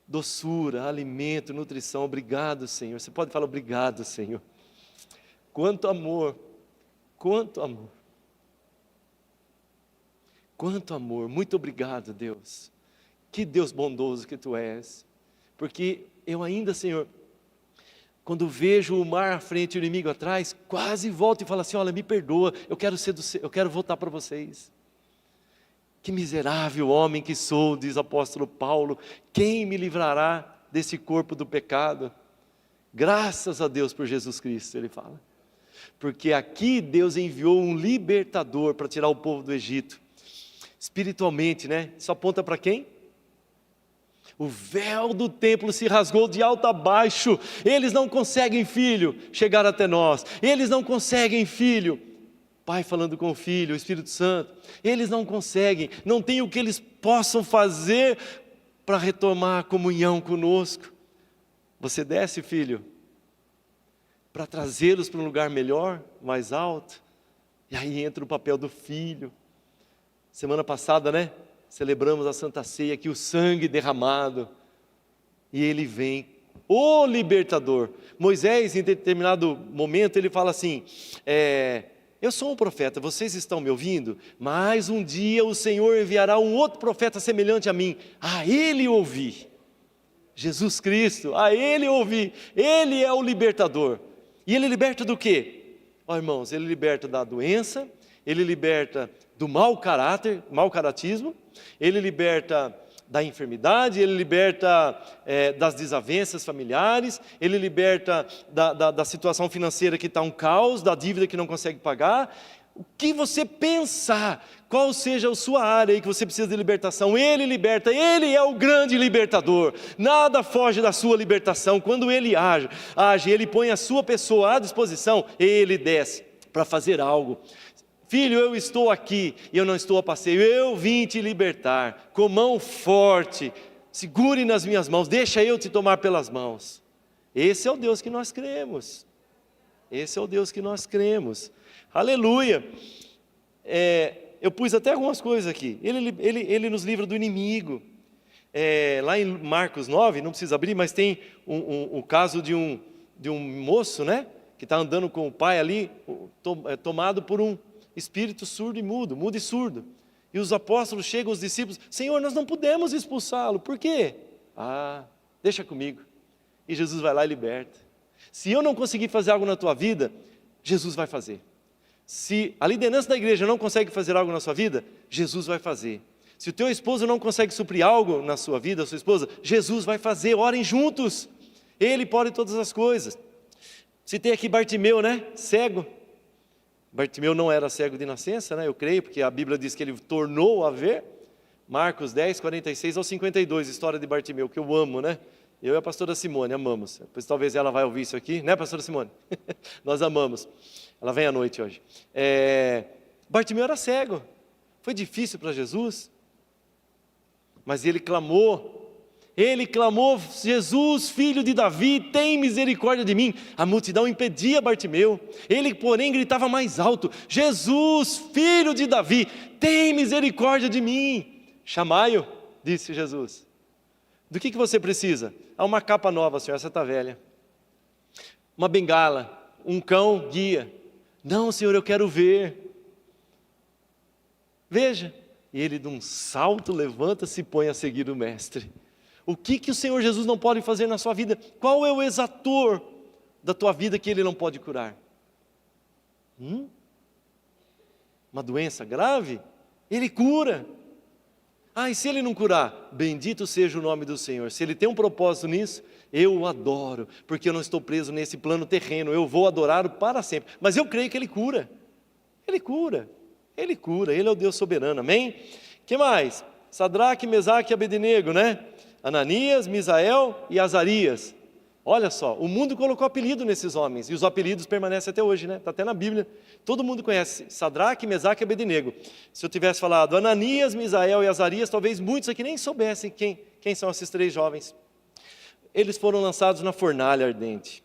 doçura, alimento, nutrição. Obrigado, Senhor. Você pode falar obrigado, Senhor. Quanto amor, quanto amor, quanto amor. Muito obrigado, Deus. Que Deus bondoso que Tu és, porque eu ainda, Senhor, quando vejo o mar à frente e o inimigo atrás, quase volto e falo assim, olha, me perdoa, eu quero voltar para vocês. Que miserável homem que sou, diz o apóstolo Paulo, quem me livrará desse corpo do pecado? Graças a Deus por Jesus Cristo, ele fala. Porque aqui Deus enviou um libertador para tirar o povo do Egito. Espiritualmente, Isso aponta para quem? O véu do templo se rasgou de alto a baixo. Eles não conseguem, filho, chegar até nós. Eles não conseguem, filho. Pai falando com o Filho, o Espírito Santo. Eles não conseguem, não tem o que eles possam fazer para retomar a comunhão conosco. Você desce, filho, para trazê-los para um lugar melhor, mais alto. E aí entra o papel do filho. Semana passada, celebramos a Santa Ceia, aqui o sangue derramado, e ele vem, o libertador. Moisés, em determinado momento, ele fala assim, eu sou um profeta, vocês estão me ouvindo? Mas um dia o Senhor enviará um outro profeta semelhante a mim, a ele ouvi. Jesus Cristo, a Ele ouvir. Ele é o libertador. E Ele liberta do quê? Ó, irmãos, Ele liberta da doença, Ele liberta do mau caráter, mau caratismo, Ele liberta da enfermidade, Ele liberta das desavenças familiares, Ele liberta da situação financeira que está um caos, da dívida que não consegue pagar. O que você pensar, qual seja a sua área aí que você precisa de libertação, Ele liberta, Ele é o grande libertador, nada foge da sua libertação. Quando Ele age, Ele põe a sua pessoa à disposição, Ele desce para fazer algo. Filho, eu estou aqui e eu não estou a passeio, eu vim te libertar, com mão forte, segure nas minhas mãos, deixa eu te tomar pelas mãos. Esse é o Deus que nós cremos, esse é o Deus que nós cremos. Aleluia. Eu pus até algumas coisas aqui. Ele nos livra do inimigo. Lá em Marcos 9, não precisa abrir, mas tem um caso de um moço, né, que está andando com o pai ali, tomado por um espírito surdo e mudo e surdo. E os apóstolos chegam, os discípulos: Senhor, nós não podemos expulsá-lo. Por quê? Deixa comigo. E Jesus vai lá e liberta. Se eu não conseguir fazer algo na tua vida, Jesus vai fazer. Se a liderança da igreja não consegue fazer algo na sua vida, Jesus vai fazer. Se o teu esposo não consegue suprir algo na sua vida, a sua esposa, Jesus vai fazer. Orem juntos, Ele pode todas as coisas. Citei aqui Bartimeu, né? Cego. Bartimeu não era cego de nascença, né? Eu creio, porque a Bíblia diz que ele tornou a ver. Marcos 10, 46 ao 52, história de Bartimeu, que eu amo, né? Eu e a pastora Simone amamos. Pois talvez ela vai ouvir isso aqui, né, pastora Simone? Nós amamos. Ela vem à noite hoje. Bartimeu era cego. Foi difícil para Jesus. Mas ele clamou. Jesus, filho de Davi, tem misericórdia de mim. A multidão impedia Bartimeu. Ele, porém, gritava mais alto: Jesus, filho de Davi, tem misericórdia de mim. Chamai-o, disse Jesus. Do que você precisa? Uma capa nova, senhor, essa está velha. Uma bengala, um cão guia. Não, Senhor, eu quero ver. Veja. E ele, de um salto, levanta-se e põe a seguir o mestre. O que o Senhor Jesus não pode fazer na sua vida? Qual é o exator da tua vida que Ele não pode curar? Uma doença grave? Ele cura. E se Ele não curar? Bendito seja o nome do Senhor. Se Ele tem um propósito nisso, eu o adoro, porque eu não estou preso nesse plano terreno, eu vou adorá-lo para sempre. Mas eu creio que Ele cura. Ele cura. Ele cura. Ele é o Deus soberano. Amém? Que mais? Sadraque, Mesaque e Abednego, né? Ananias, Misael e Azarias. Olha só, o mundo colocou apelido nesses homens, e os apelidos permanecem até hoje, né? Está até na Bíblia. Todo mundo conhece Sadraque, Mesaque e Abednego. Se eu tivesse falado Ananias, Misael e Azarias, talvez muitos aqui nem soubessem quem são esses três jovens. Eles foram lançados na fornalha ardente,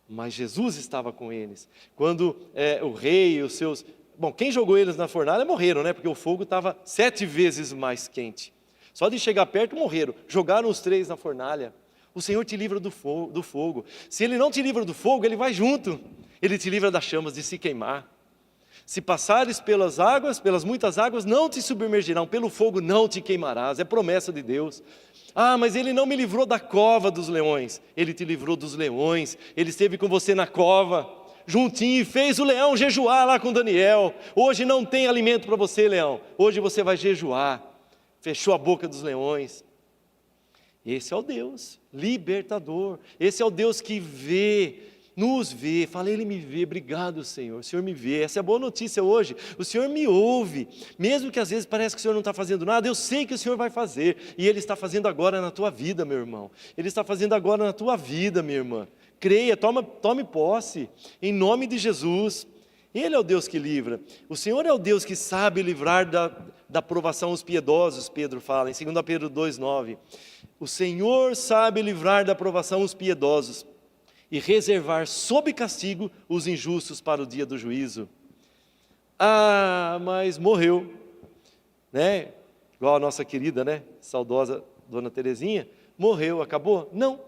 mas Jesus estava com eles. Quando o rei e os seus... Bom, quem jogou eles na fornalha morreram, né? Porque o fogo estava 7 vezes mais quente. Só de chegar perto morreram. Jogaram os 3 na fornalha. O Senhor te livra do fogo. Se Ele não te livra do fogo, Ele vai junto. Ele te livra das chamas de se queimar. Se passares pelas águas, pelas muitas águas, não te submergirão. Pelo fogo não te queimarás. É promessa de Deus. Mas Ele não me livrou da cova dos leões. Ele te livrou dos leões. Ele esteve com você na cova, juntinho, e fez o leão jejuar lá com Daniel. Hoje não tem alimento para você, leão. Hoje você vai jejuar. Fechou a boca dos leões. Esse é o Deus libertador. Esse é o Deus que vê, nos vê. Fala, Ele me vê. Obrigado, Senhor. O Senhor me vê. Essa é a boa notícia hoje. O Senhor me ouve. Mesmo que às vezes parece que o Senhor não está fazendo nada, eu sei que o Senhor vai fazer. E Ele está fazendo agora na tua vida, meu irmão. Ele está fazendo agora na tua vida, minha irmã. Creia, tome posse. Em nome de Jesus. Ele é o Deus que livra. O Senhor é o Deus que sabe livrar da provação os piedosos, Pedro fala, em 2 Pedro 2,9. O Senhor sabe livrar da provação os piedosos e reservar sob castigo os injustos para o dia do juízo. Mas morreu, né? Igual a nossa querida, né? Saudosa Dona Terezinha, morreu, acabou? Não,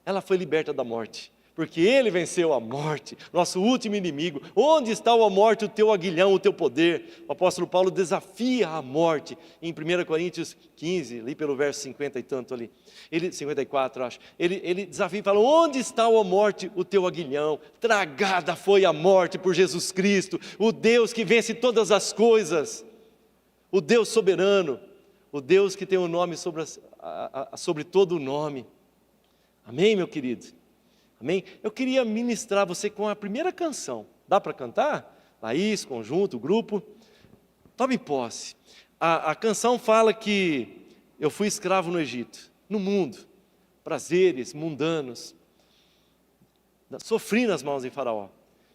ela foi liberta da morte. porque Ele venceu a morte, nosso último inimigo. Onde está, a morte, o teu aguilhão, o teu poder? O apóstolo Paulo desafia a morte em 1 Coríntios 15, ali pelo verso 50 e tanto ali, 54 acho, ele desafia e fala: onde está, a morte, o teu aguilhão? Tragada foi a morte por Jesus Cristo, o Deus que vence todas as coisas, o Deus soberano, o Deus que tem o nome sobre todo o nome. Amém, meu querido? Amém? Eu queria ministrar você com a primeira canção. Dá para cantar? Laís, conjunto, grupo. Tome posse. A canção fala que eu fui escravo no Egito, no mundo, prazeres mundanos, sofri nas mãos de Faraó.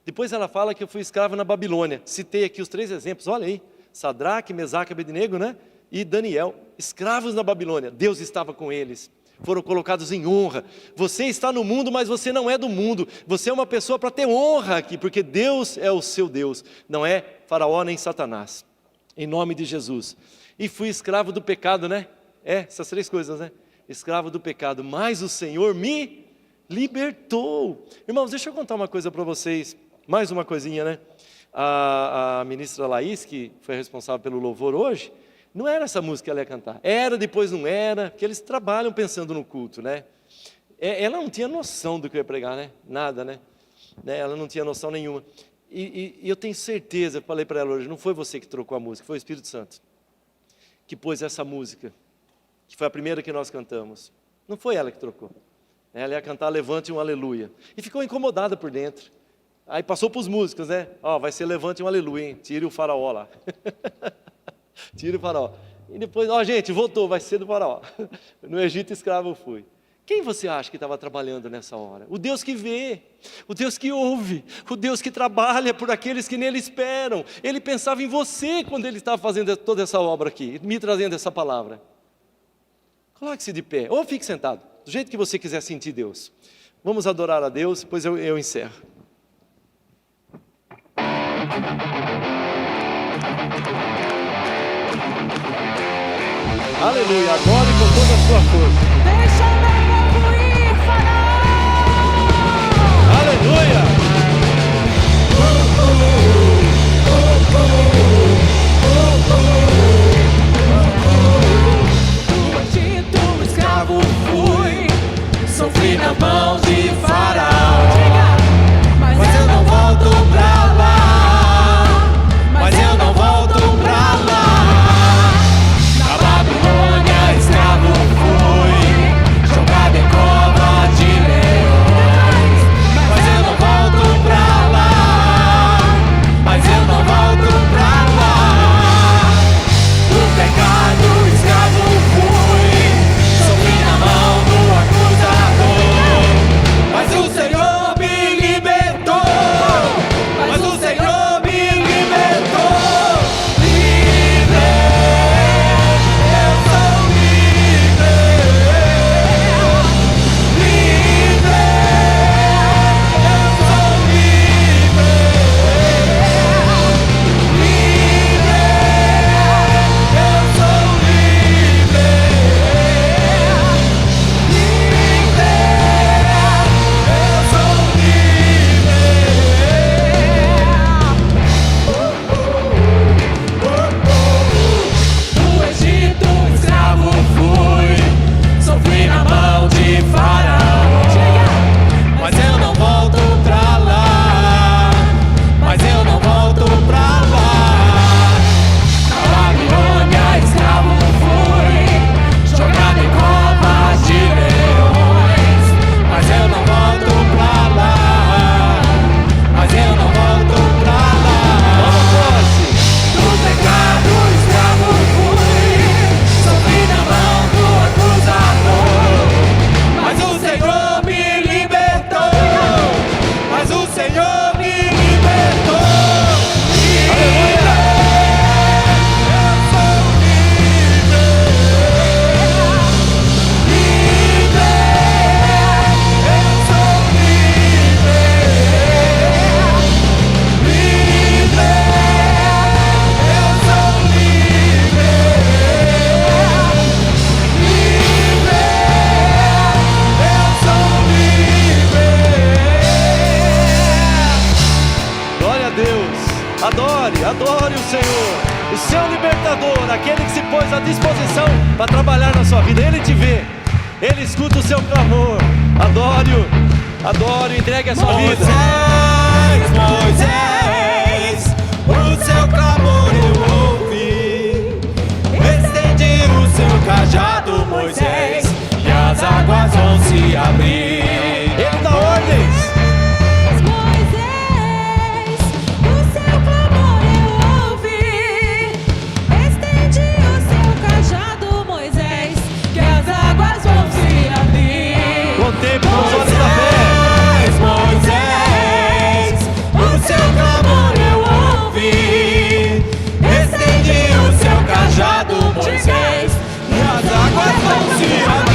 Depois ela fala que eu fui escravo na Babilônia. Citei aqui os 3 exemplos, olha aí: Sadraque, Mesaque e Abednego, né? E Daniel, escravos na Babilônia. Deus estava com eles, foram colocados em honra. Você está no mundo, mas você não é do mundo. Você é uma pessoa para ter honra aqui, porque Deus é o seu Deus, não é Faraó nem Satanás. Em nome de Jesus. E fui escravo do pecado, né? Essas 3 coisas, né? Escravo do pecado, mas o Senhor me libertou. Irmãos, deixa eu contar uma coisa para vocês, mais uma coisinha, né? A ministra Laís, que foi responsável pelo louvor hoje, não era essa música que ela ia cantar. Era, depois não era, porque eles trabalham pensando no culto, né? Ela não tinha noção do que eu ia pregar, né? Nada, né? Ela não tinha noção nenhuma. E eu tenho certeza, eu falei para ela hoje, não foi você que trocou a música, foi o Espírito Santo que pôs essa música, que foi a primeira que nós cantamos. Não foi ela que trocou. Ela ia cantar Levante um Aleluia. E ficou incomodada por dentro. Aí passou para os músicos, né? Vai ser Levante um Aleluia, hein? Tire o Faraó lá. Tire o Faraó. E depois, gente, voltou, vai ser do Faraó. No Egito escravo eu fui. Quem você acha que estava trabalhando nessa hora? O Deus que vê, o Deus que ouve, o Deus que trabalha por aqueles que nele esperam. Ele pensava em você quando ele estava fazendo toda essa obra aqui, me trazendo essa palavra. Coloque-se de pé, ou fique sentado, do jeito que você quiser sentir Deus. Vamos adorar a Deus, depois eu encerro. Aleluia, adore com toda a sua força. Deixa o meu povo ir, Faraó! Aleluia! Do Egito escravo fui, sofri na mão de Faraó. Mas eu não volto pra lá, mas eu não volto pra lá. Na Babilônia escravo fui, jogado em cova de leões. Mas eu não volto pra lá, mas eu não volto pra lá. Do pecado escravo fui, sofri na mão do acusador. aquele que se pôs à disposição para trabalhar na sua vida. Ele te vê, Ele escuta o seu clamor. Adore-o, adore-o, entregue a sua vida. Moisés, o seu clamor eu ouvi. Estende o seu cajado, Moisés, e as águas vão se abrir. Ele dá ordens. Moisés, o seu clamor eu ouvi. Estende o seu cajado, Moisés, que as águas vão se abrir. Contemple com os olhos da fé. Moisés, o seu clamor eu ouvi. Estende o seu cajado, Moisés, e as águas vão se abrir.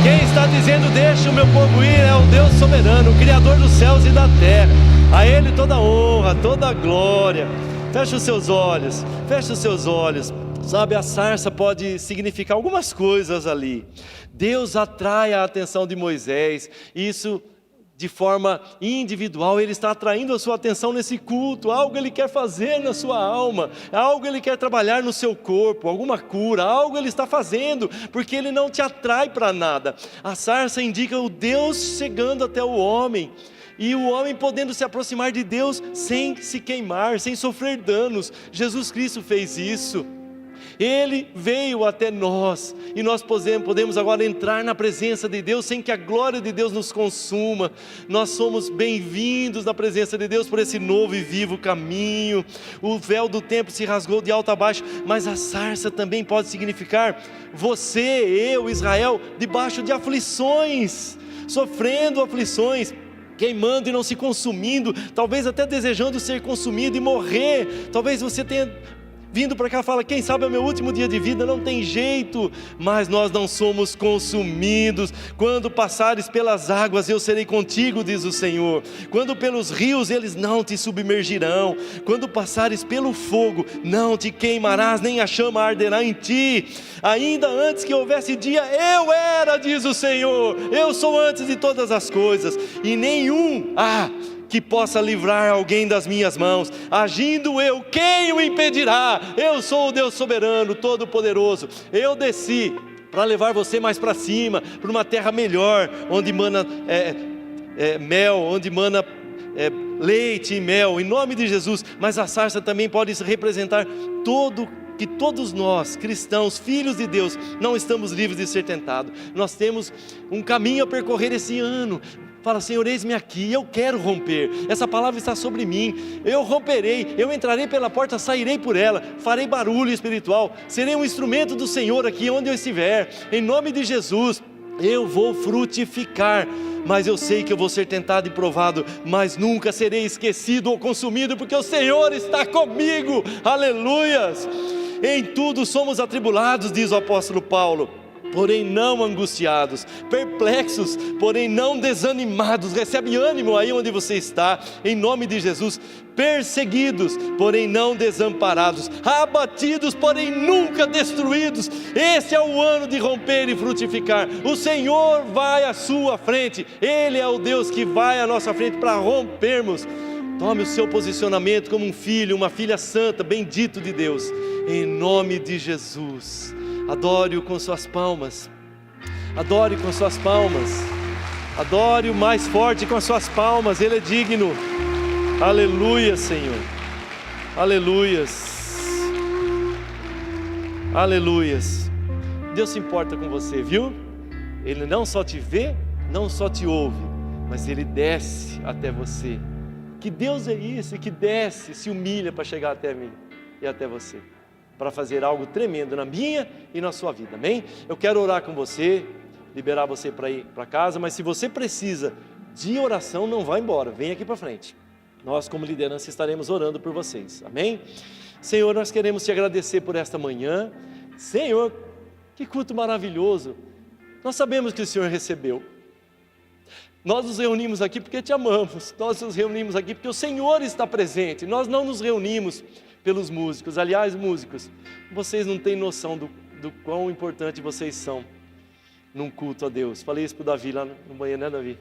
Quem está dizendo deixa o meu povo ir é o Deus soberano, o Criador dos céus e da terra. A Ele toda a honra, toda a glória. Feche os seus olhos, feche os seus olhos. Sabe, a sarça pode significar algumas coisas ali. Deus atrai a atenção de Moisés, isso de forma individual. Ele está atraindo a sua atenção nesse culto. Algo Ele quer fazer na sua alma, algo Ele quer trabalhar no seu corpo, alguma cura, algo Ele está fazendo, porque Ele não te atrai para nada. A sarça indica o Deus chegando até o homem, e o homem podendo se aproximar de Deus sem se queimar, sem sofrer danos. Jesus Cristo fez isso. Ele veio até nós, e nós podemos agora entrar na presença de Deus sem que a glória de Deus nos consuma. Nós somos bem-vindos na presença de Deus por esse novo e vivo caminho. O véu do templo se rasgou de alto a baixo, mas a sarça também pode significar você, eu, Israel, debaixo de aflições, sofrendo aflições, queimando e não se consumindo, talvez até desejando ser consumido e morrer. Talvez você tenha vindo para cá e fala, quem sabe é o meu último dia de vida, não tem jeito. Mas nós não somos consumidos. Quando passares pelas águas, eu serei contigo, diz o Senhor. Quando pelos rios, eles não te submergirão. Quando passares pelo fogo, não te queimarás, nem a chama arderá em ti. Ainda antes que houvesse dia, eu era, diz o Senhor. Eu sou antes de todas as coisas, e nenhum que possa livrar alguém das minhas mãos. Agindo eu, quem o impedirá? Eu sou o Deus soberano, todo-poderoso. Eu desci para levar você mais para cima, para uma terra melhor, onde mana mel, onde mana leite e mel, em nome de Jesus. Mas a sarça também pode representar que todos nós, cristãos, filhos de Deus, não estamos livres de ser tentados. Nós temos um caminho a percorrer esse ano. Fala, Senhor, eis-me aqui, eu quero romper. Essa palavra está sobre mim. Eu romperei, eu entrarei pela porta, sairei por ela, farei barulho espiritual, serei um instrumento do Senhor aqui onde eu estiver. Em nome de Jesus, eu vou frutificar. Mas eu sei que eu vou ser tentado e provado, mas nunca serei esquecido ou consumido, porque o Senhor está comigo. Aleluias! Em tudo somos atribulados, diz o apóstolo Paulo, porém não angustiados, perplexos, porém não desanimados. Recebe ânimo aí onde você está, em nome de Jesus. Perseguidos, porém não desamparados, abatidos, porém nunca destruídos. Esse é o ano de romper e frutificar. O Senhor vai à sua frente, Ele é o Deus que vai à nossa frente para rompermos. Tome o seu posicionamento como um filho, uma filha santa, bendito de Deus, em nome de Jesus. Adore-o com suas palmas, adore com suas palmas, adore-o mais forte com as suas palmas, Ele é digno. Aleluia, Senhor, aleluias, aleluias. Deus se importa com você, viu? Ele não só te vê, não só te ouve, mas Ele desce até você. que Deus é isso, que desce, se humilha para chegar até mim e até você, para fazer algo tremendo na minha e na sua vida, amém? Eu quero orar com você, liberar você para ir para casa, mas se você precisa de oração, não vá embora, vem aqui para frente. Nós como liderança estaremos orando por vocês, amém? Senhor, nós queremos te agradecer por esta manhã. Senhor, que culto maravilhoso. Nós sabemos que o Senhor recebeu. Nós nos reunimos aqui porque te amamos. Nós nos reunimos aqui porque o Senhor está presente. Nós não nos reunimos pelos músicos. Aliás, músicos, vocês não têm noção do quão importante vocês são num culto a Deus. Falei isso para o Davi lá no banheiro, né, Davi?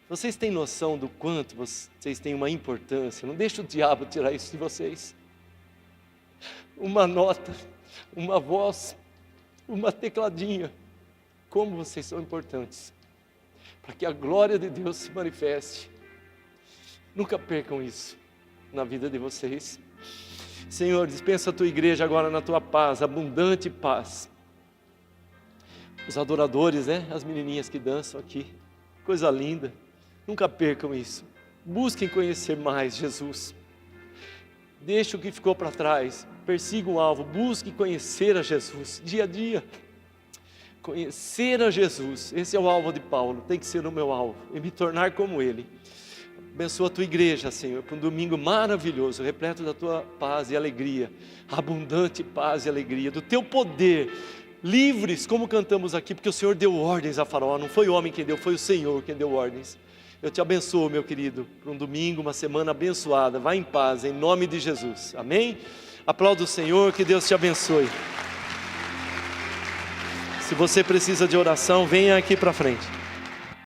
Vocês têm noção do quanto vocês têm uma importância? Não deixa o diabo tirar isso de vocês. Uma nota, uma voz, uma tecladinha. Como vocês são importantes, para que a glória de Deus se manifeste. Nunca percam isso na vida de vocês. Senhor, dispensa a tua igreja agora na tua paz, abundante paz. Os adoradores, né? As menininhas que dançam aqui, coisa linda. Nunca percam isso. Busquem conhecer mais Jesus. Deixe o que ficou para trás, persiga o alvo, busque conhecer a Jesus, dia a dia. Conhecer a Jesus, esse é o alvo de Paulo, tem que ser o meu alvo, e me tornar como Ele. Abençoa a tua igreja, Senhor, para um domingo maravilhoso, repleto da tua paz e alegria, abundante paz e alegria, do teu poder, livres, como cantamos aqui, porque o Senhor deu ordens a Faraó, não foi o homem quem deu, foi o Senhor quem deu ordens. Eu te abençoo, meu querido, para um domingo, uma semana abençoada, vá em paz, em nome de Jesus, amém? Aplauda o Senhor, que Deus te abençoe. Se você precisa de oração, venha aqui para frente.